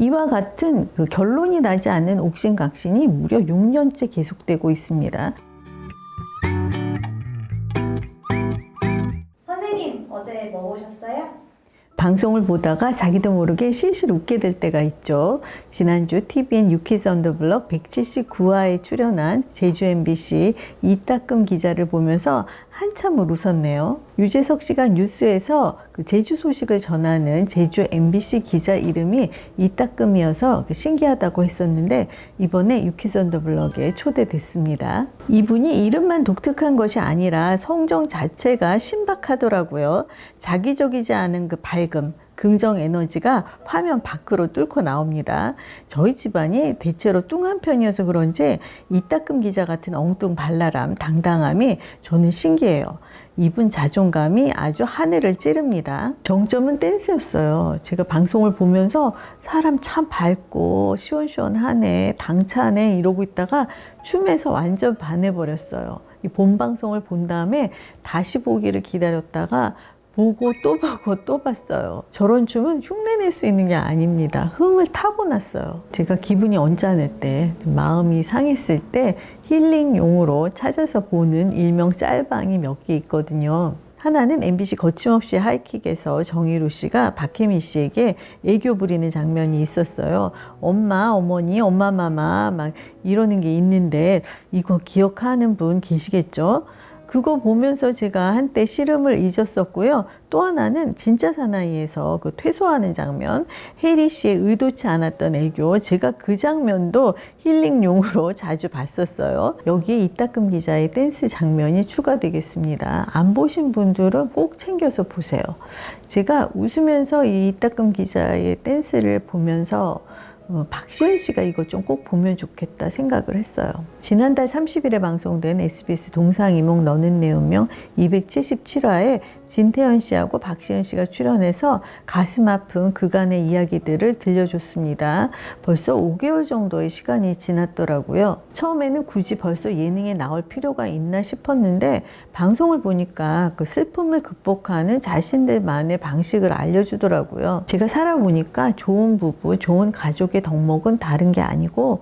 이와 같은 그 결론이 나지 않는 옥신각신이 무려 6년째 계속되고 있습니다. 선생님, 어제 뭐 보셨어요? 방송을 보다가 자기도 모르게 실실 웃게 될 때가 있죠. 지난주 TVN 유키즈 온 더 블럭 179화에 출연한 제주 MBC 이따금 기자를 보면서 한참을 웃었네요. 유재석 씨가 뉴스에서 그 제주 소식을 전하는 제주 MBC 기자 이름이 이따금이어서 신기하다고 했었는데 이번에 유키즈 온 더 블럭에 초대됐습니다. 이분이 이름만 독특한 것이 아니라 성정 자체가 신박하더라고요. 자기적이지 않은 그 밝음, 긍정 에너지가 화면 밖으로 뚫고 나옵니다. 저희 집안이 대체로 뚱한 편이어서 그런지 이따금 기자 같은 엉뚱 발랄함, 당당함이 저는 신기해요. 이분 자존감이 아주 하늘을 찌릅니다. 정점은 댄스였어요. 제가 방송을 보면서 사람 참 밝고 시원시원하네, 당차네 이러고 있다가 춤에서 완전 반해버렸어요. 이 본방송을 본 다음에 다시 보기를 기다렸다가 보고 또 보고 또 봤어요. 저런 춤은 흉내낼 수 있는 게 아닙니다. 흥을 타고났어요. 제가 기분이 언짢을 때, 마음이 상했을 때 힐링용으로 찾아서 보는 일명 짤방이 몇 개 있거든요. 하나는 MBC 거침없이 하이킥에서 정희루 씨가 박혜미 씨에게 애교 부리는 장면이 있었어요. 엄마, 어머니, 엄마, 마마 막 이러는 게 있는데 이거 기억하는 분 계시겠죠? 그거 보면서 제가 한때 씨름을 잊었었고요. 또 하나는 진짜 사나이에서 그 퇴소하는 장면, 혜리 씨의 의도치 않았던 애교, 제가 그 장면도 힐링용으로 자주 봤었어요. 여기에 이따금 기자의 댄스 장면이 추가되겠습니다. 안 보신 분들은 꼭 챙겨서 보세요. 제가 웃으면서 이 이따금 기자의 댄스를 보면서 박시은 씨가 이거 좀 꼭 보면 좋겠다 생각을 했어요. 지난달 30일에 방송된 SBS 동상이몽 너는 내 운명 277화에 진태현 씨하고 박시은 씨가 출연해서 가슴 아픈 그간의 이야기들을 들려줬습니다. 벌써 5개월 정도의 시간이 지났더라고요. 처음에는 굳이 벌써 예능에 나올 필요가 있나 싶었는데 방송을 보니까 그 슬픔을 극복하는 자신들만의 방식을 알려주더라고요. 제가 살아보니까 좋은 부부, 좋은 가족의 덕목은 다른 게 아니고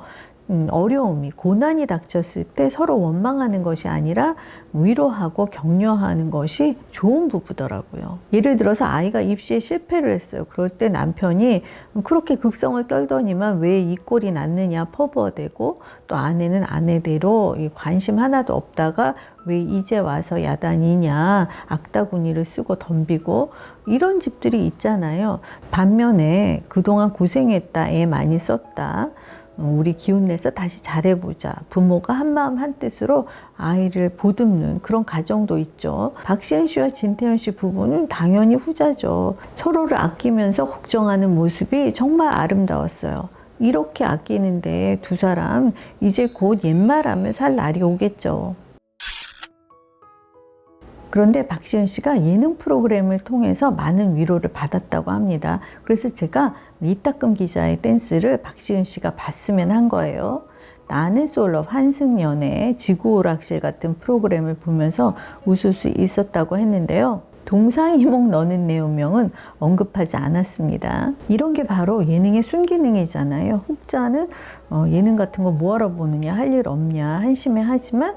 어려움이, 고난이 닥쳤을 때 서로 원망하는 것이 아니라 위로하고 격려하는 것이 좋은 부부더라고요. 예를 들어서 아이가 입시에 실패를 했어요. 그럴 때 남편이 그렇게 극성을 떨더니만 왜 이 꼴이 났느냐 퍼부어대고, 또 아내는 아내대로 관심 하나도 없다가 왜 이제 와서 야단이냐 악다구니를 쓰고 덤비고, 이런 집들이 있잖아요. 반면에 그동안 고생했다, 애 많이 썼다, 우리 기운내서 다시 잘해보자, 부모가 한마음 한뜻으로 아이를 보듬는 그런 가정도 있죠. 박시은 씨와 진태현 씨 부부는 당연히 후자죠. 서로를 아끼면서 걱정하는 모습이 정말 아름다웠어요. 이렇게 아끼는데 두 사람 이제 곧 옛말하며 살 날이 오겠죠. 그런데 박시은 씨가 예능 프로그램을 통해서 많은 위로를 받았다고 합니다. 그래서 제가 이따금 기자의 댄스를 박시은 씨가 봤으면 한 거예요. 나는 솔업, 한승연의 지구오락실 같은 프로그램을 보면서 웃을 수 있었다고 했는데요. 동상이몽 너는 내 운명은 언급하지 않았습니다. 이런 게 바로 예능의 순기능이잖아요. 혹자는 예능 같은 거 뭐하러 보느냐, 할 일 없냐 한심해 하지만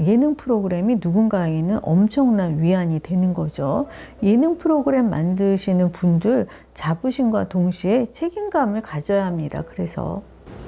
예능 프로그램이 누군가에게는 엄청난 위안이 되는 거죠. 예능 프로그램 만드시는 분들 자부심과 동시에 책임감을 가져야 합니다. 그래서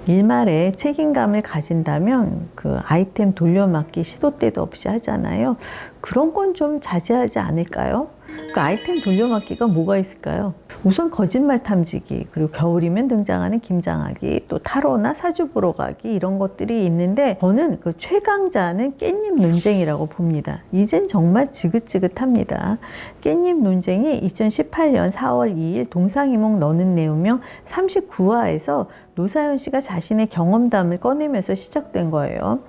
일말에 책임감을 가진다면 그 아이템 돌려막기 시도 때도 없이 하잖아요. 그런 건 좀 자제하지 않을까요? 그 아이템 돌려막기가 뭐가 있을까요? 우선 거짓말 탐지기, 그리고 겨울이면 등장하는 김장하기, 또 타로나 사주 보러 가기, 이런 것들이 있는데 저는 그 최강자는 깻잎 논쟁이라고 봅니다. 이젠 정말 지긋지긋합니다. 깻잎 논쟁이 2018년 4월 2일 동상이몽 너는 내 운명 39화에서 노사연 씨가 자신의 경험담을 꺼내면서 시작된 거예요.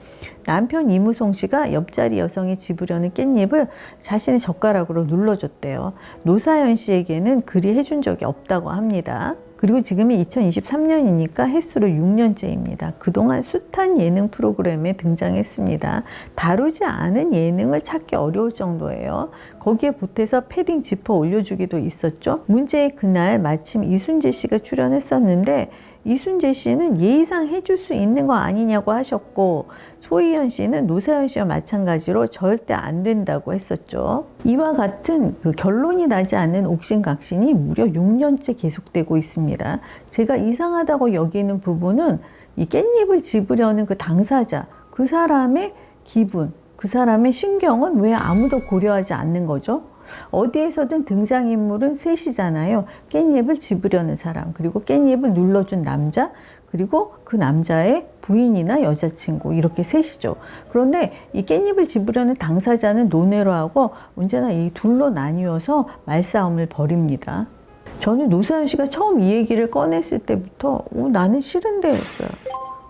남편 이무송 씨가 옆자리 여성이 집으려는 깻잎을 자신의 젓가락으로 눌러줬대요. 노사연 씨에게는 그리 해준 적이 없다고 합니다. 그리고 지금이 2023년이니까 횟수로 6년째입니다. 그동안 숱한 예능 프로그램에 등장했습니다. 다루지 않은 예능을 찾기 어려울 정도예요. 거기에 보태서 패딩 지퍼 올려주기도 있었죠. 문제의 그날 마침 이순재 씨가 출연했었는데 이순재 씨는 예의상 해줄 수 있는 거 아니냐고 하셨고 소희연 씨는 노사연 씨와 마찬가지로 절대 안 된다고 했었죠. 이와 같은 그 결론이 나지 않는 옥신각신이 무려 6년째 계속되고 있습니다. 제가 이상하다고 여기는 부분은 이 깻잎을 집으려는 그 당사자, 그 사람의 기분, 그 사람의 신경은 왜 아무도 고려하지 않는 거죠? 어디에서든 등장인물은 셋이잖아요. 깻잎을 집으려는 사람, 그리고 깻잎을 눌러준 남자, 그리고 그 남자의 부인이나 여자친구, 이렇게 셋이죠. 그런데 이 깻잎을 집으려는 당사자는 논외로 하고 언제나 이 둘로 나뉘어서 말싸움을 벌입니다. 저는 노사연 씨가 처음 이 얘기를 꺼냈을 때부터 나는 싫은데 했어요.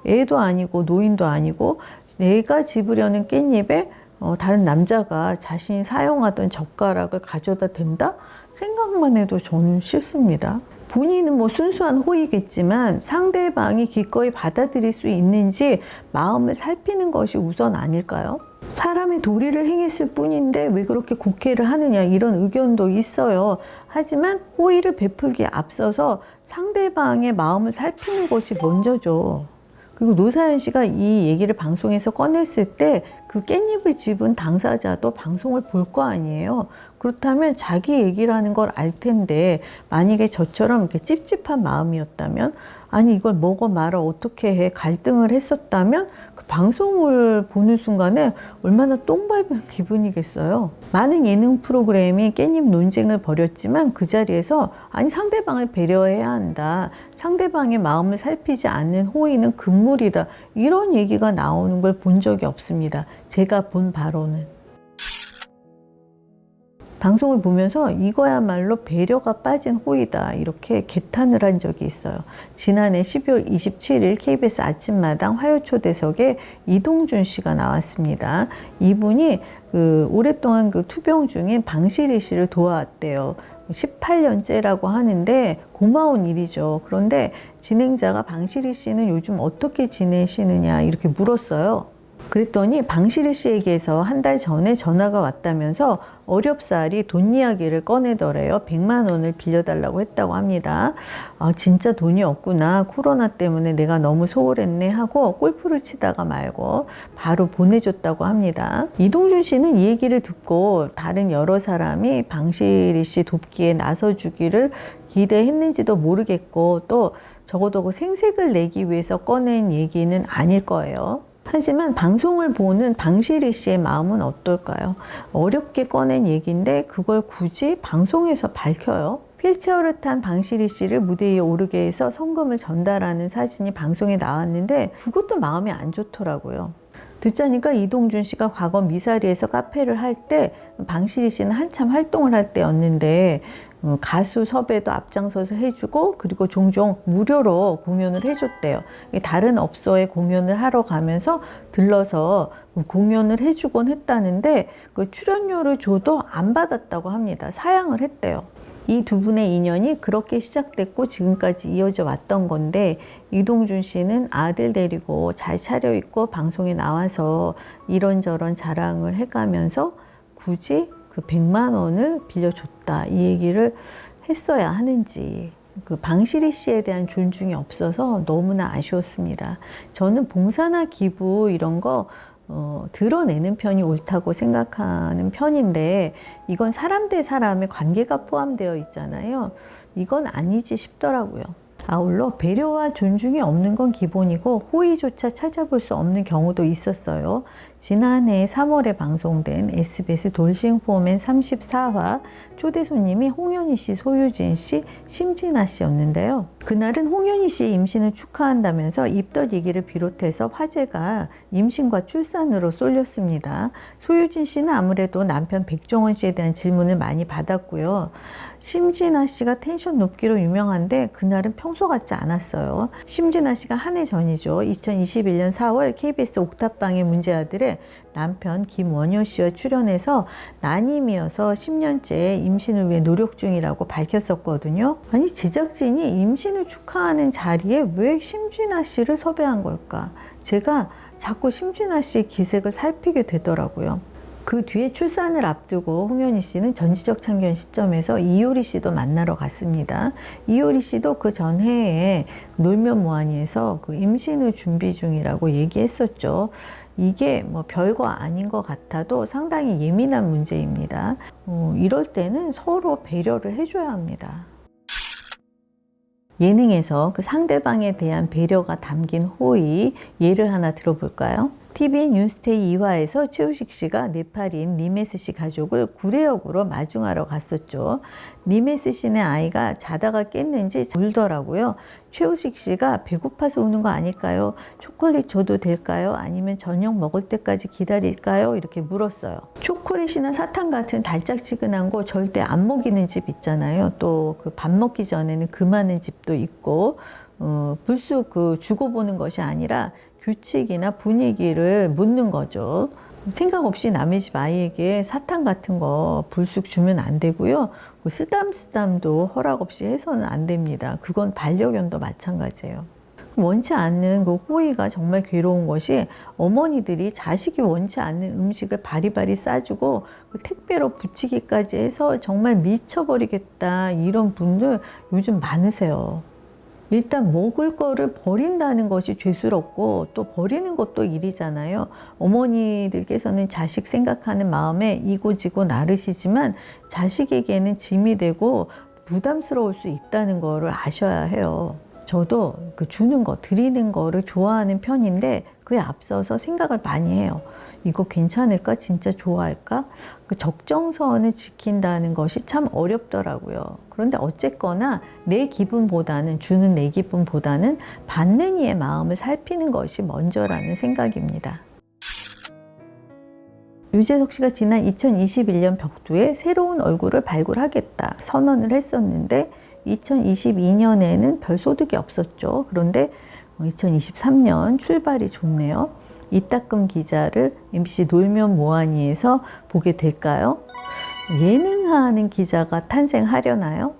애도 아니고 노인도 아니고 내가 집으려는 깻잎에 다른 남자가 자신이 사용하던 젓가락을 가져다 댄다? 생각만 해도 저는 싫습니다. 본인은 뭐 순수한 호의겠지만 상대방이 기꺼이 받아들일 수 있는지 마음을 살피는 것이 우선 아닐까요? 사람의 도리를 행했을 뿐인데 왜 그렇게 곡해를 하느냐, 이런 의견도 있어요. 하지만 호의를 베풀기에 앞서서 상대방의 마음을 살피는 것이 먼저죠. 그리고 노사연 씨가 이 얘기를 방송에서 꺼냈을 때 그 깻잎을 집은 당사자도 방송을 볼 거 아니에요. 그렇다면 자기 얘기라는 걸 알 텐데 만약에 저처럼 이렇게 찝찝한 마음이었다면, 아니 이걸 먹어 말아 어떻게 해, 갈등을 했었다면 그 방송을 보는 순간에 얼마나 똥 밟은 기분이겠어요. 많은 예능 프로그램이 깻잎 논쟁을 벌였지만 그 자리에서 아니 상대방을 배려해야 한다, 상대방의 마음을 살피지 않는 호의는 금물이다, 이런 얘기가 나오는 걸 본 적이 없습니다. 제가 본 바로는. 방송을 보면서 이거야말로 배려가 빠진 호의다, 이렇게 개탄을 한 적이 있어요. 지난해 12월 27일 KBS 아침마당 화요초대석에 이동준 씨가 나왔습니다. 이분이 오랫동안 투병 중인 방시리 씨를 도와왔대요. 18년째라고 하는데 고마운 일이죠. 그런데 진행자가 방시리 씨는 요즘 어떻게 지내시느냐 이렇게 물었어요. 그랬더니 방시리 씨에게서 한 달 전에 전화가 왔다면서 어렵사리 돈 이야기를 꺼내더래요. 100만 원을 빌려달라고 했다고 합니다. 아, 진짜 돈이 없구나. 코로나 때문에 내가 너무 소홀했네 하고 골프를 치다가 말고 바로 보내줬다고 합니다. 이동준 씨는 이 얘기를 듣고 다른 여러 사람이 방시리 씨 돕기에 나서주기를 기대했는지도 모르겠고 또 적어도 그 생색을 내기 위해서 꺼낸 얘기는 아닐 거예요. 하지만 방송을 보는 방시리 씨의 마음은 어떨까요? 어렵게 꺼낸 얘기인데 그걸 굳이 방송에서 밝혀요? 휠체어를 탄 방시리 씨를 무대 위에 오르게 해서 성금을 전달하는 사진이 방송에 나왔는데 그것도 마음이 안 좋더라고요. 듣자니까 이동준 씨가 과거 미사리에서 카페를 할 때 방시리 씨는 한참 활동을 할 때였는데 가수 섭외도 앞장서서 해주고 그리고 종종 무료로 공연을 해줬대요. 다른 업소에 공연을 하러 가면서 들러서 공연을 해주곤 했다는데 그 출연료를 줘도 안 받았다고 합니다. 사양을 했대요. 이 두 분의 인연이 그렇게 시작됐고 지금까지 이어져 왔던 건데 이동준 씨는 아들 데리고 잘 차려입고 방송에 나와서 이런저런 자랑을 해가면서 굳이 그 100만 원을 빌려줬다 이 얘기를 했어야 하는지, 그 방시리 씨에 대한 존중이 없어서 너무나 아쉬웠습니다. 저는 봉사나 기부 이런 거 드러내는 편이 옳다고 생각하는 편인데 이건 사람 대 사람의 관계가 포함되어 있잖아요. 이건 아니지 싶더라고요. 아울러 배려와 존중이 없는 건 기본이고 호의조차 찾아볼 수 없는 경우도 있었어요. 지난해 3월에 방송된 SBS 돌싱포맨 34화 초대 손님이 홍현희 씨, 소유진 씨, 심진아 씨였는데요. 그날은 홍현희 씨의 임신을 축하한다면서 입덧 얘기를 비롯해서 화제가 임신과 출산으로 쏠렸습니다. 소유진 씨는 아무래도 남편 백종원 씨에 대한 질문을 많이 받았고요. 심진아 씨가 텐션 높기로 유명한데 그날은 평소 같지 않았어요. 심진아 씨가 한 해 전이죠. 2021년 4월 KBS 옥탑방의 문제아들에 남편 김원효 씨와 출연해서 난임이어서 10년째 임신을 위해 노력 중이라고 밝혔었거든요. 아니, 제작진이 임신을 축하하는 자리에 왜 심진아 씨를 섭외한 걸까? 제가 자꾸 심진아 씨의 기색을 살피게 되더라고요. 그 뒤에 출산을 앞두고 홍현희 씨는 전지적 참견 시점에서 이효리 씨도 만나러 갔습니다. 이효리 씨도 그 전해에 놀면 뭐하니에서 그 임신을 준비 중이라고 얘기했었죠. 이게 뭐 별거 아닌 것 같아도 상당히 예민한 문제입니다. 이럴 때는 서로 배려를 해줘야 합니다. 예능에서 그 상대방에 대한 배려가 담긴 호의 예를 하나 들어볼까요? TVN 뉴스테이 2화에서 최우식 씨가 네팔인 니메스 씨 가족을 구례역으로 마중하러 갔었죠. 니메스 씨네 아이가 자다가 깼는지 울더라고요. 최우식 씨가 배고파서 우는 거 아닐까요? 초콜릿 줘도 될까요? 아니면 저녁 먹을 때까지 기다릴까요? 이렇게 물었어요. 초콜릿이나 사탕 같은 달짝지근한 거 절대 안 먹이는 집 있잖아요. 또 그 밥 먹기 전에는 금하는 집도 있고, 불쑥 그 주고 보는 것이 아니라 규칙이나 분위기를 묻는 거죠. 생각 없이 남의 집 아이에게 사탕 같은 거 불쑥 주면 안 되고요. 쓰담쓰담도 허락 없이 해서는 안 됩니다. 그건 반려견도 마찬가지예요. 원치 않는 그 호의가 정말 괴로운 것이 어머니들이 자식이 원치 않는 음식을 바리바리 싸주고 택배로 붙이기까지 해서 정말 미쳐버리겠다, 이런 분들 요즘 많으세요. 일단 먹을 거를 버린다는 것이 죄스럽고 또 버리는 것도 일이잖아요. 어머니들께서는 자식 생각하는 마음에 이고지고 나르시지만 자식에게는 짐이 되고 부담스러울 수 있다는 거를 아셔야 해요. 저도 그 주는 거, 드리는 거를 좋아하는 편인데 그에 앞서서 생각을 많이 해요. 이거 괜찮을까? 진짜 좋아할까? 그 적정선을 지킨다는 것이 참 어렵더라고요. 그런데 어쨌거나 내 기분보다는, 주는 내 기분보다는 받는 이의 마음을 살피는 것이 먼저라는 생각입니다. 유재석 씨가 지난 2021년 벽두에 새로운 얼굴을 발굴하겠다 선언을 했었는데 2022년에는 별 소득이 없었죠. 그런데 2023년 출발이 좋네요. 이따금 기자를 MBC 놀면 뭐하니에서 보게 될까요? 예능하는 기자가 탄생하려나요?